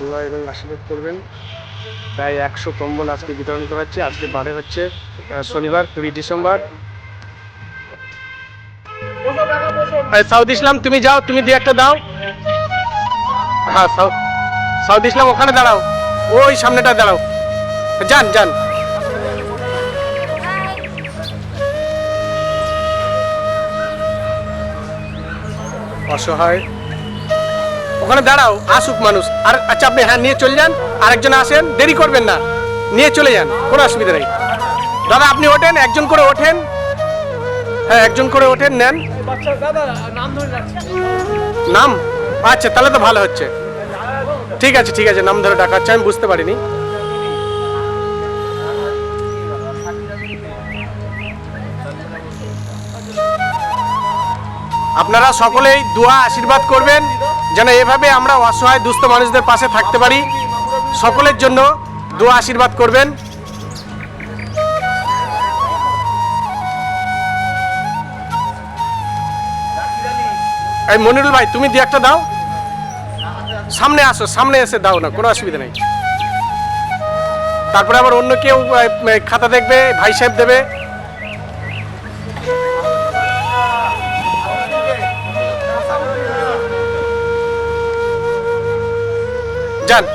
দোয়া এবং আশীর্বাদ করবেন। প্রায় 100 কম্বল আজকে বিতরণ করা হচ্ছে। আজকে বারে হচ্ছে শনিবার 2 ডিসেম্বর। সাউদ ইসলাম তুমি যাও, তুমি দিয়ে একটা দাও। হ্যাঁ সাউদ ইসলাম ওখানে দাঁড়াও, ওই সামনেটা দাঁড়াও, যান যান। অসহায় ওখানে দাঁড়াও, আসুক মানুষ। আর আচ্ছা আপনি হ্যাঁ নিয়ে চলে যান, আরেকজন আসেন, দেরি করবেন না, নিয়ে চলে যান, কোনো অসুবিধা নেই। দাদা আপনি ওঠেন, একজন করে ওঠেন, হ্যাঁ একজন করে ওঠেন, নেন নাম। আচ্ছা তাহলে তো ভালো হচ্ছে, ঠিক আছে ঠিক আছে, নাম ধরে ডাকা হচ্ছে, আমি বুঝতে পারিনি। আপনারা সকলেই দোয়া আশীর্বাদ করবেন যেন এভাবে আমরা অসহায় দুস্থ মানুষদের পাশে থাকতে পারি। সকলের জন্য দোয়া আশীর্বাদ করবেন। এই মনিরুল ভাই তুমি দিয়ে একটা দাও, সামনে আসো, সামনে এসে দাও না, কোনো অসুবিধা নেই। তারপরে আবার অন্য কেউ খাতা দেখবে, ভাই সাহেব দেবে। যান।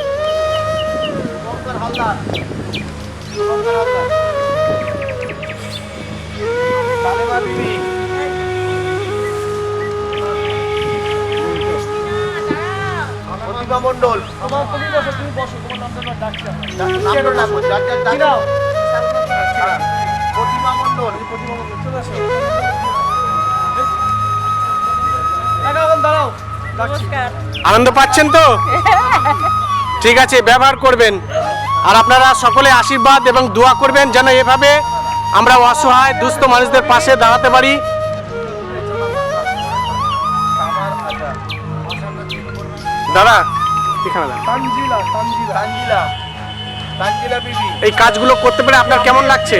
মন্ডল আনন্দ পাচ্ছেন তো? ঠিক আছে, ব্যবহার করবেন। আর আপনারা সকলে আশীর্বাদ এবং দোয়া করবেন যেন এভাবে আমরা অসহায় দুস্থ মানুষদের পাশে দাঁড়াতে পারি। দাদা এই কাজগুলো করতে পেরে আপনার কেমন লাগছে?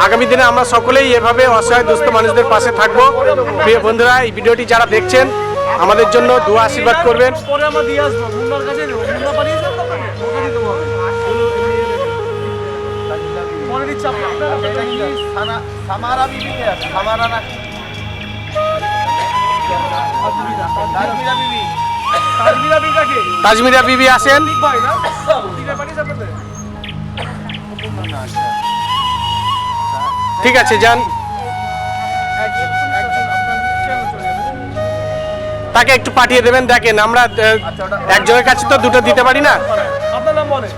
আগামী দিনে আমরা সকলেই এভাবে অসহায় দুস্থ মানুষদের পাশে থাকবো। প্রিয় বন্ধুরা, এই ভিডিওটি যারা দেখছেন আমাদের জন্য দোয়া আশীর্বাদ করবেন। তাজমিরা বিবি আসেন। ঠিক আছে যান, তাকে একটু পাঠিয়ে দেবেন। দেখেন আমরা একজনের কাছে তো দুটো দিতে পারি না। আপনার নাম বলেন।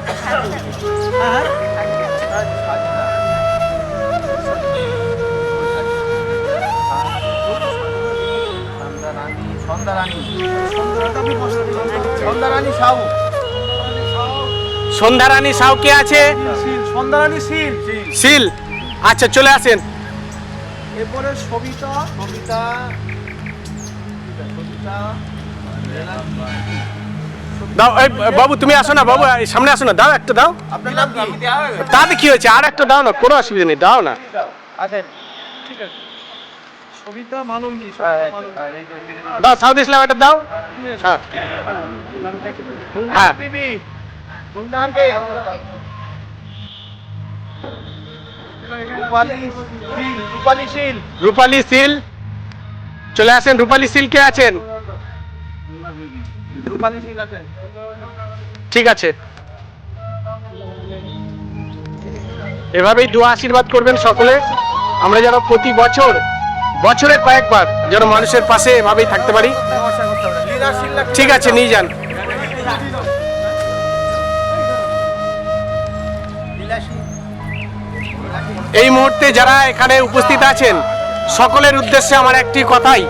সন্ধ্যারানী সাউ কে আছে? সন্ধ্যারানী শীল। শীল, আচ্ছা চলে আসেন। এরপরে সবিতা। দাও, এই বাবু তুমি আসো না, বাবু সামনে আসো না, দাও একটা দাও। আপনার নাম কি? তাতে কি হয়েছে, আর একটা দাও না, কোনো অসুবিধা নেই, দাও না। আচ্ছা ঠিক আছে। সবিতা মালঙ্গি। দাও সাউদ ইসলাম একটা দাও। হ্যাঁ হ্যাঁ বিবি রূপালী সিল, চলে আসেন। রূপালী সিল কে আছেন? ঠিক আছে, এভাবেই দোয়া আশীর্বাদ করবেন সকলে। আমরা যেন প্রতি বছরে কয়েকবার যেন মানুষের পাশে এভাবেই থাকতে পারি। ঠিক আছে, নিয়ে যান। এই মুহূর্তে যারা এখানে উপস্থিত আছেন সকলের উদ্দেশ্যে আমার একটি কথাই,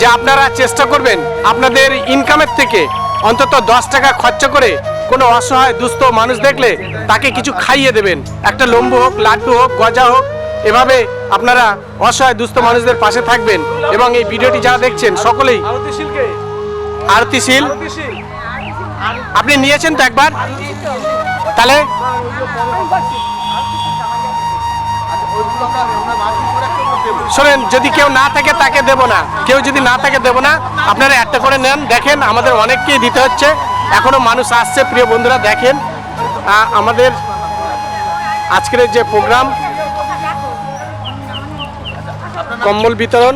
যে আপনারা চেষ্টা করবেন আপনাদের ইনকামের থেকে অন্তত 10 টাকা খরচা করে কোনো অসহায় দুস্থ মানুষ দেখলে তাকে কিছু খাইয়ে দেবেন। একটা লম্বু হোক, লাড্ডু হোক, গজা হোক, এভাবে আপনারা অসহায় দুস্থ মানুষদের পাশে থাকবেন। এবং এই ভিডিওটি যারা দেখছেন সকলেই আরতিশীল আপনি নিয়েছেন তো একবার, তাহলে ওইগুলো আমরা শোনেন, যদি কেউ না থাকে তাকে দেব না, কেউ যদি না থাকে দেব না। আপনারা একটা করে নেন। দেখেন আমাদের অনেককেই দিতে হচ্ছে, এখনো মানুষ আসছে। প্রিয় বন্ধুরা দেখেন আমাদের আজকের যে প্রোগ্রাম কম্বল বিতরণ,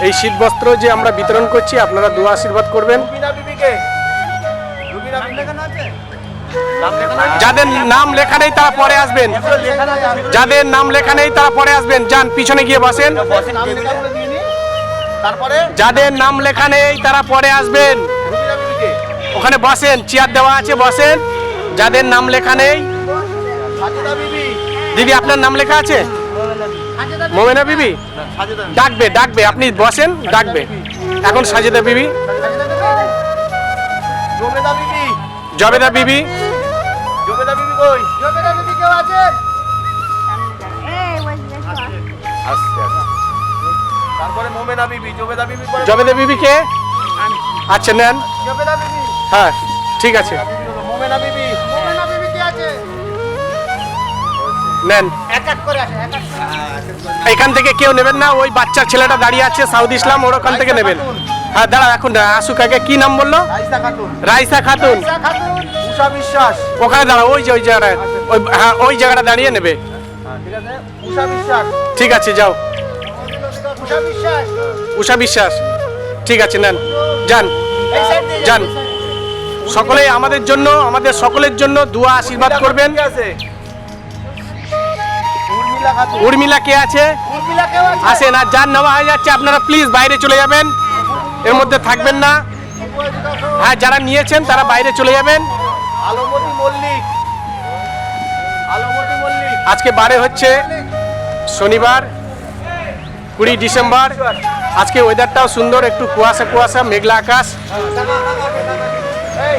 এই শীত বস্ত্র যে আমরা বিতরণ করছি, আপনারা দোয়া আশীর্বাদ করবেন। যাদের নাম লেখা নেই তারা পরে আসবেন, যাদের নাম লেখা নেই তারা পরে আসবেন। যান পিছনে গিয়ে বসেন। যাদের নাম লেখা নেই তারা পরে আসবেন, ওখানে বসেন, চেয়ার দেওয়া আছে, বসেন। যাদের নাম লেখা নেই। দিদি আপনার নাম লেখা আছে? মোমেনা বিবি ডাকবে, ডাকবে, আপনি বসেন, ডাকবে। এখন সাজেদা বিবি, জবেদা বিবি, তারপরে মোমেনা বিবি, জবেদা বিবি, জবেদা বিবি কে? আচ্ছা নেন। জবেদা বিবি, হ্যাঁ ঠিক আছে, মোমেনা বিবি, মোমেনা বিবি কি আছে? নেন। এক এক করে আসে, এক এক করে। এখান থেকে কেউ নেবেন না, ওই বাচ্চা ছেলেটা দাঁড়িয়ে আছে সাউদ ইসলাম, ওর ওখান থেকে নেবেন। হ্যাঁ দাঁড়াও, এখন আসুক আগে। কি নাম বললো? রাইসা খাতুন। রাইসা খাতুন। রাইসা খাতুন, উষা বিশ্বাস। ওখানে দাঁড়াও, ওই যে ওই জায়গাটায়, ওই হ্যাঁ ওই জায়গাটা দাঁড়িয়ে নেবে। ঠিক আছে, উষা বিশ্বাস। ঠিক আছে যাও। উষা বিশ্বাস। উষা বিশ্বাস, ঠিক আছে নেন, যান এই সাইড দিয়ে যান। সকলেই আমাদের জন্য, আমাদের সকলের জন্য দোয়া আশীর্বাদ করবেন। কি আছে? উর্মিলা খাতুন। উর্মিলা কে আছে? উর্মিলা কেউ আছে? আসেন, আর যান নেওয়া হয়ে যাচ্ছে, আপনারা প্লিজ বাইরে চলে যাবেন, এর মধ্যে থাকবেন না। হ্যাঁ যারা নিয়েছেন তারা বাইরে চলে যাবেন। আলমতি মল্লিক। আলমতি মল্লিক। আজকে বারে হচ্ছে শনিবার 20 ডিসেম্বর। আজকে ওয়েদারটাও সুন্দর, একটু কুয়াশা কুয়াশা, মেঘলা আকাশ। এই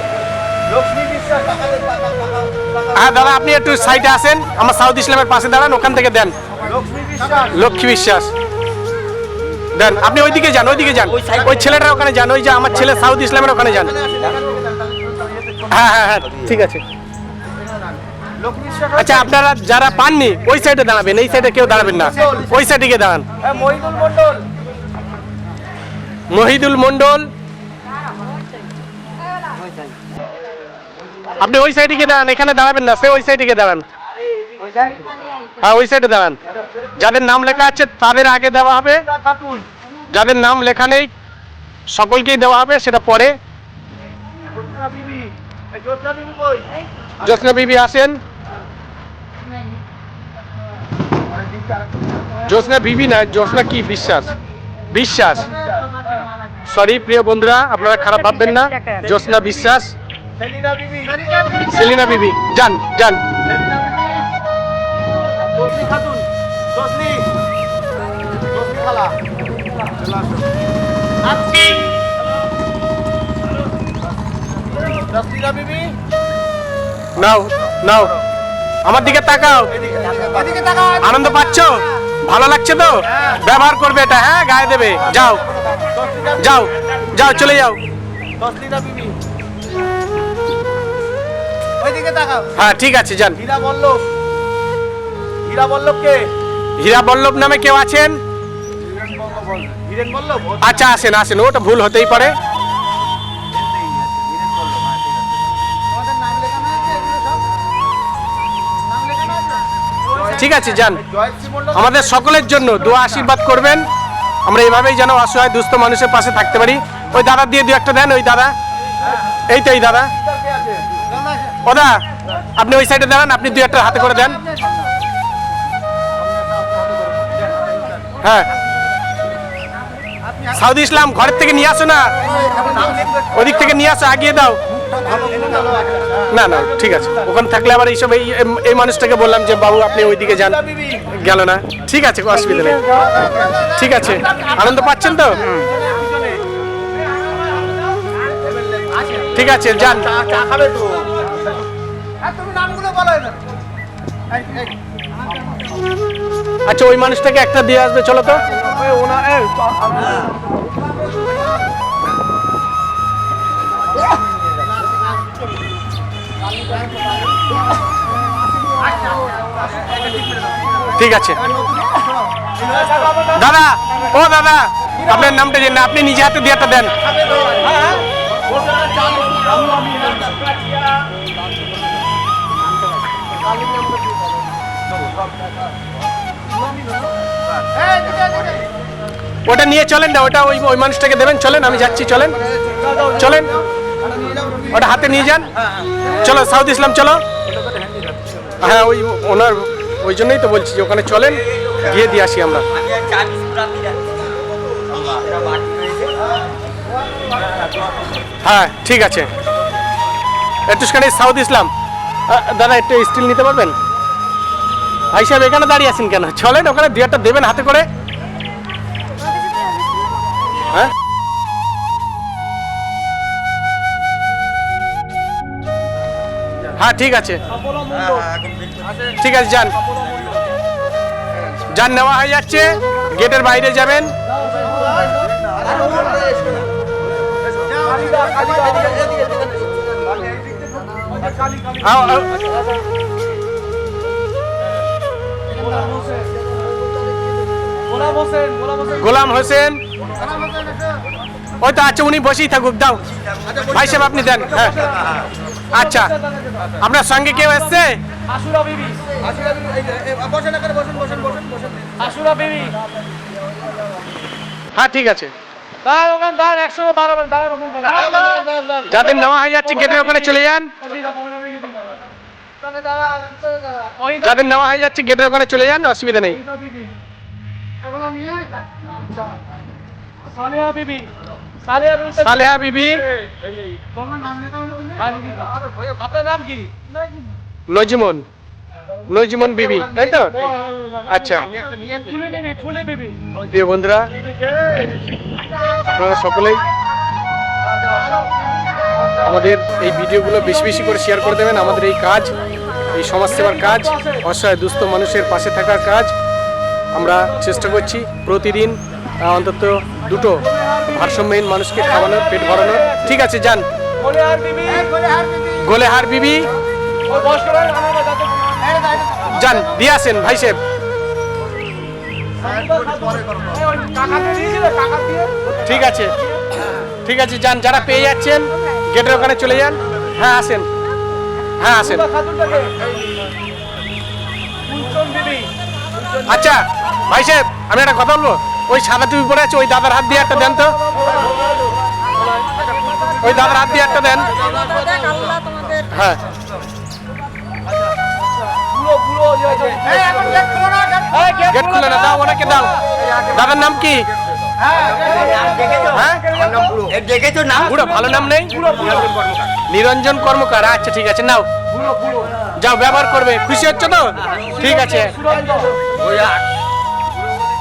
লক্ষ্মী বিশ্বাস, টাকা দে, টাকা, টাকা, টাকা। হ্যাঁ দাদা আপনি একটু সাইডে আসেন, আমার সাউথ ইসলামের পাশে দাঁড়ান, ওখান থেকে দেন। লক্ষ্মী বিশ্বাস। লক্ষ্মী বিশ্বাস দেন। আপনি ওইদিকে যান, ওইদিকে যান, ওই ছেলেটার ওখানে যান, ওই যে আমার ছেলে সাউথ ইসলামের ওখানে যান। হ্যাঁ হ্যাঁ হ্যাঁ ঠিক আছে। লক্ষ্মী বিশ্বাস। আচ্ছা আপনারা যারা পাননি ওই সাইডে দাঁড়াবেন, এই সাইডে কেউ দাঁড়াবেন না, ওই সাইডে গিয়ে দাঁড়ান। মহিদুল মন্ডল। মহিদুল মন্ডল, আপনি ওই সাইডে গিয়ে দাঁড়ান, এখানে দাঁড়াবেন না, সে ওই সাইডে গিয়ে দাঁড়ান। হ্যাঁ ওই সাইডে দাঁড়ান। যাদের নাম লেখা আছে তাদের আগে দেওয়া হবে, খাতুন। যাদের নাম লেখা নেই সকলকেই দেওয়া হবে, সেটা পরে। জ্যোৎস্না বিবি। এই জ্যোৎস্না বিবি কই? জ্যোৎস্না বিবি আসেন। জ্যোৎস্না বিবি না, জ্যোৎস্না কি বিশ্বাস, বিশ্বাস, সরি প্রিয় বন্ধুরা আপনারা খারাপ ভাববেন না, জ্যোৎস্না বিশ্বাস। সেলিনা বিবি। সেলিনা বিবি, যান যান। জসলি খাতুন। জসলি। জসলি খালা। জসলিনা বিবি। নাও নাও, আমার দিকে তাকাও। এদিকে তাকাও। আনন্দ পাচ্ছো? ভালো লাগছে তো? ব্যবহার করবে এটা, হ্যাঁ গায়ে দেবে। যাও যাও যাও, চলে যাও। জসলিনা বিবি। ওইদিকে তাকাও। হ্যাঁ ঠিক আছে যান। হীরা বল্লভ। হীরা বল্লভ কে? হীরা বল্লভ নামে কেউ আছেন? হীরেন বল্লভ। আচ্ছা আসেন আসেন, ওটা ভুল হতেই পারে। তোমাদের নাম লেখানো আছে এগুলো সব? নাম লেখানো আছে? ঠিক আছে যান। জয়শ্রী মন্ডল। আমাদের সকলের জন্য দোয়া আশীর্বাদ করবেন, আমরা এইভাবেই যেন অসহায় দুস্থ মানুষের পাশে থাকতে পারি। ওই দাদা দিয়ে দু একটা দেন, ওই দাদা, এই তো এই দাদা। কে আছে? ও দা আপনি ওই সাইডে দাঁড়ান, আপনি দু একটা হাতে করে দেন। হ্যাঁ সাউদি ইসলাম ঘরের থেকে নিয়ে আসো না, ওদিক থেকে নিয়ে আসো, আগিয়ে দাও। না না ঠিক আছে, ওখানে থাকলে আবার এইসব এই মানুষটাকে বললাম যে বাবু আপনি ওইদিকে যান, গেল না। ঠিক আছে কোনো অসুবিধা নেই, ঠিক আছে। আনন্দ পাচ্ছেন তো? ঠিক আছে যান। চা খাবে তো? হ্যাঁ তুমি নামগুলো বলো এবার। আচ্ছা ওই মানুষটাকে একটা দিয়ে আসবে, চলো তো। ঠিক আছে এবার নতুন শোনো, দাদা, ও দাদা, আপনার নামটা জানেন না, আপনি নিজে হাতে দিয়ে একটা দেন। এই, দিকে, দিকে। ওটা নিয়ে চলেন না, ওটা ওই ওই মানুষটাকে দেবেন, চলেন আমি যাচ্ছি, চলেন চলেন, ওটা হাতে নিয়ে যান, চলো সাউথ ইসলাম চলো। হ্যাঁ ওই ওনার, ওই জন্যই তো বলছি যে ওখানে চলেন, গিয়ে দিয়ে আসি আমরা। হ্যাঁ ঠিক আছে, একটুখানি সাউথ ইসলাম। দাদা একটু স্টিল নিতে পারবেন? ভাই সাহেব এখানে দাঁড়িয়ে আছেন কেন? চলেন ওখানে দিয়ে একটা দেবেন হাতে করে। হ্যাঁ হ্যাঁ ঠিক আছে, ঠিক আছে, যান যান, নেওয়া হয়ে যাচ্ছে, গেটের বাইরে যাবেন। আও, আও। গোলাম হোসেন, ওই তো আচ্ছা, উনি বসেই থাকুক, দাও ভাই সাহেব আপনি দেন। হ্যাঁ আচ্ছা, আপনার সঙ্গে কেউ এসছে? আশুরা বিবি, বসেন এখানে, বসেন, বসেন, বসেন, বসেন। আশুরা বিবি, হ্যাঁ ঠিক আছে, দাঁড়ান ওখানে, দাঁড়ান 112 দাঁড়ান ওখানে, যাদের নেওয়া হয়ে যাচ্ছে গেটের ওখানে চলে যান, যাদের নেওয়া হয়ে যাচ্ছে গেটের ওখানে চলে যান, অসুবিধা নেই। সালেহা বিবি, সালেহা বিবি, সালেহা বিবি, আপনার নাম কি? নজিমন, নজিমন বিবি, তাই তো? আচ্ছা ফুলে বিবি, ফুলে বিবি, প্রিয় বন্ধুরা, আপনারা সকলেই আমাদের এই ভিডিওগুলো বেশি বেশি করে শেয়ার করে দেবেন। আমাদের এই কাজ, এই সমাজসেবার কাজ, অসহায় দুস্থ মানুষের পাশে থাকার কাজ আমরা চেষ্টা করছি প্রতিদিন অন্তত দুটো ভারসাম্যহীন মানুষকে খাওয়ানোর, পেট ভরানোর। ঠিক আছে, যান। গোলেহার বিবি, গোলেহার বিবি, ওই বয়স্করা আনাবে যাতে যান দিয়ে আসেন ভাই সাহেব। ওই কাকাতে দিয়েছিলে, কাকা দিয়ে ঠিক আছে, ঠিক আছে, যান, যারা পেয়ে যাচ্ছেন গেটের ওখানে চলে যান। হ্যাঁ আসেন, হ্যাঁ আসেন। খাতুনটাকে কুঞ্চন বিবি, আচ্ছা ভাই সাহেব, আমি একটা কথা বলবো, ওই সাদা টুপি পরে আছে ওই দাদার হাত দিয়ে একটা দেন তো, ওই দাদার হাত দিয়ে একটা দেন। হ্যাঁ বুড়ো বুড়ো ইয়ে আছে। এই, এখন গেট খোলো না, গেট খোলো। এই, গেট খুলে না, দাও ওনাকে দাও। দাদার নাম কি? হ্যাঁ দেখেছো নাম বুড়ো, ভালো নাম নেই? নিরঞ্জন কর্মকার, আচ্ছা ঠিক আছে, নাও বুড়ো বুড়ো যাও, ব্যবহার করবে, খুশি হচ্ছে তো? ঠিক আছে,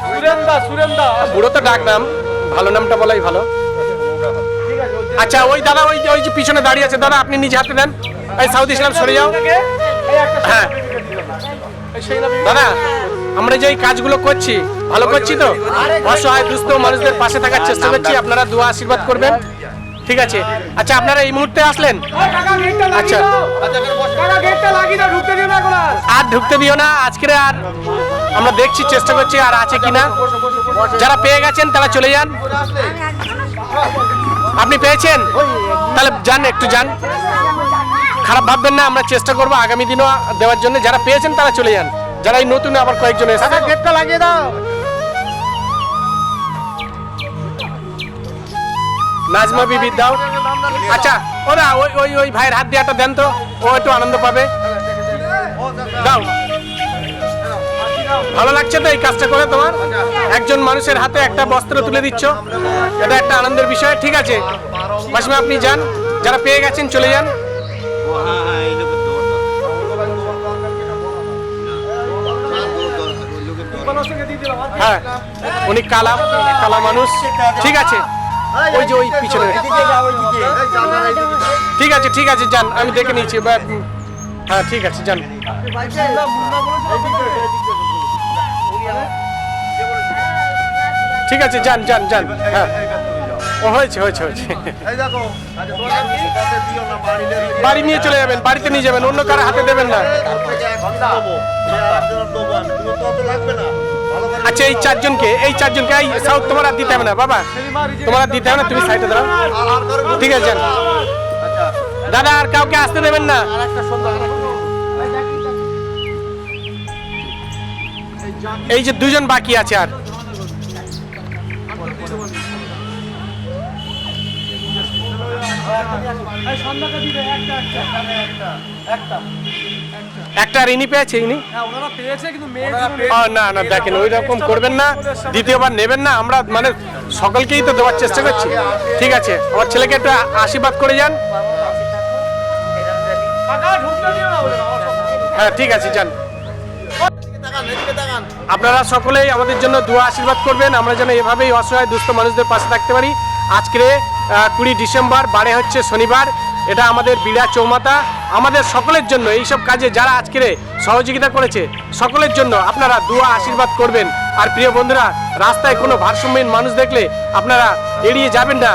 সুরেন্দা, সুরেন্দা, বুড়ো তো ডাক নাম, ভালো নামটা বলাই ভালো। আচ্ছা ওই দাদা, ওই যে পিছনে দাঁড়িয়ে আছে দাদা, আপনি নিজে হাতে দেন। এই সাউথ ইসলাম সরে যাও। এই একটা হ্যাঁ সেই না দাদা, আমরা যে এই কাজগুলো করছি ভালো করছি তো? অসহায় দুস্থ মানুষদের পাশে থাকার চেষ্টা করছি, আপনারা দোয়া আশীর্বাদ করবেন। ঠিক আছে, আচ্ছা আপনারা এই মুহূর্তে আসলেন, কাকা গেটটা আচ্ছা। লাগিয়ে দাও, কাকা গেটটা লাগিয়ে দাও, ঢুকতে দিও না এখন আর ঢুকতে দিও না আজকে, আর আমরা দেখছি, চেষ্টা করছি আর আছে কিনা। যারা পেয়ে গেছেন তারা চলে যান। আপনি পেয়েছেন তাহলে যান, একটু যান, খারাপ ভাববেন না, আমরা চেষ্টা করবো আগামী দিনও দেওয়ার জন্য। যারা পেয়েছেন তারা চলে যান, যারা এই নতুন আবার কয়েকজন এসেছে। কাকা, গেটটা লাগিয়ে দাও। নাজমা বিবি দাও। আচ্ছা ওরা ওই ওই ওই ভাইয়ের হাত দিয়ে একটা দেন তো, ও একটু আনন্দ পাবে, দাও। ভালো লাগছে তো এই কাজটা করে তোমার? একজন মানুষের হাতে একটা বস্ত্র তুলে দিচ্ছ, এটা একটা আনন্দের বিষয়। ঠিক আছে মাসিমা, আপনি যান, যারা পেয়ে গেছেন চলে যান। হ্যাঁ উনি কালা কালা মানুষ, ঠিক আছে, ওই যে ওই পিছনে, ঠিক আছে, ঠিক আছে, যান, আমি দেখে নিচ্ছি। হ্যাঁ ঠিক আছে, যান। ঠিক আছে, যান যান যান। হ্যাঁ ও হয়েছে হয়েছে হয়েছে, বাড়ি নিয়ে চলে যাবেন, বাড়িতে নিয়ে যাবেন, অন্য কারো হাতে দেবেন না। আচ্ছা এই চারজনকে এই সাউথ তোমার আর দিতে হবে না বাবা, তোমার আর দিতে হবে না, তুমি সাইডে দাঁড়াও। ঠিক আছে যান। দাদা আর কাউকে আসতে দেবেন না। এই যে দুজন বাকি আছে আর একটা আর ইনি পেয়েছে ইনি ওনারা পেয়েছে কিন্তু মেয়ে না না দেখেন ওই রকম করবেন না, দ্বিতীয়বার নেবেন না। আমরা মানে সকলকেই তো দেওয়ার চেষ্টা করছি। ঠিক আছে আমার ছেলেকে একটু আশীর্বাদ করে যান। কাকা ঢুকতে দিও না বলে হ্যাঁ ঠিক আছে যান। আপনারা সকলেই আমাদের জন্য দোয়া আশীর্বাদ করবেন, আমরা যেন এভাবেই অসহায় দুস্থ মানুষদের পাশে থাকতে পারি। আজকে 20 ডিসেম্বর, বারে হচ্ছে শনিবার, এটা আমাদের বিড়া চৌমাথা। আমাদের সকলের জন্য এইসব কাজে যারা আজকে সহযোগিতা করেছে সকলের জন্য আপনারা দোয়া আশীর্বাদ করবেন। আর প্রিয় বন্ধুরা, রাস্তায় কোনো ভারসাম্যহীন মানুষ দেখলে আপনারা এড়িয়ে যাবেন না।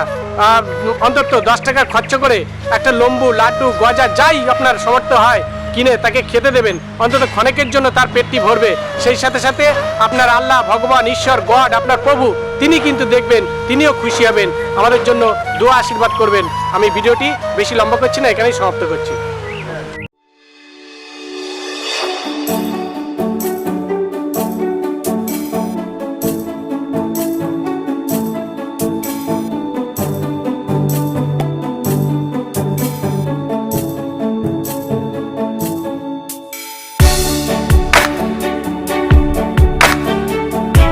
অন্তত 10 টাকা খরচ করে একটা লম্বু, লাড্ডু, গজা যাই আপনার সমর্থ হয় কিনে তাকে খেতে দেবেন, অন্তত ক্ষণেকের জন্য তার পেটটি ভরবে। সেই সাথে সাথে আপনার আল্লাহ, ভগবান, ঈশ্বর, গড, আপনার প্রভু, তিনি কিন্তু দেখবেন, তিনিও খুশি হবেন। আমাদের জন্য দোয়া আশীর্বাদ করবেন। আমি ভিডিওটি বেশি লম্বা করছি না, এখানেই সমাপ্ত করছি।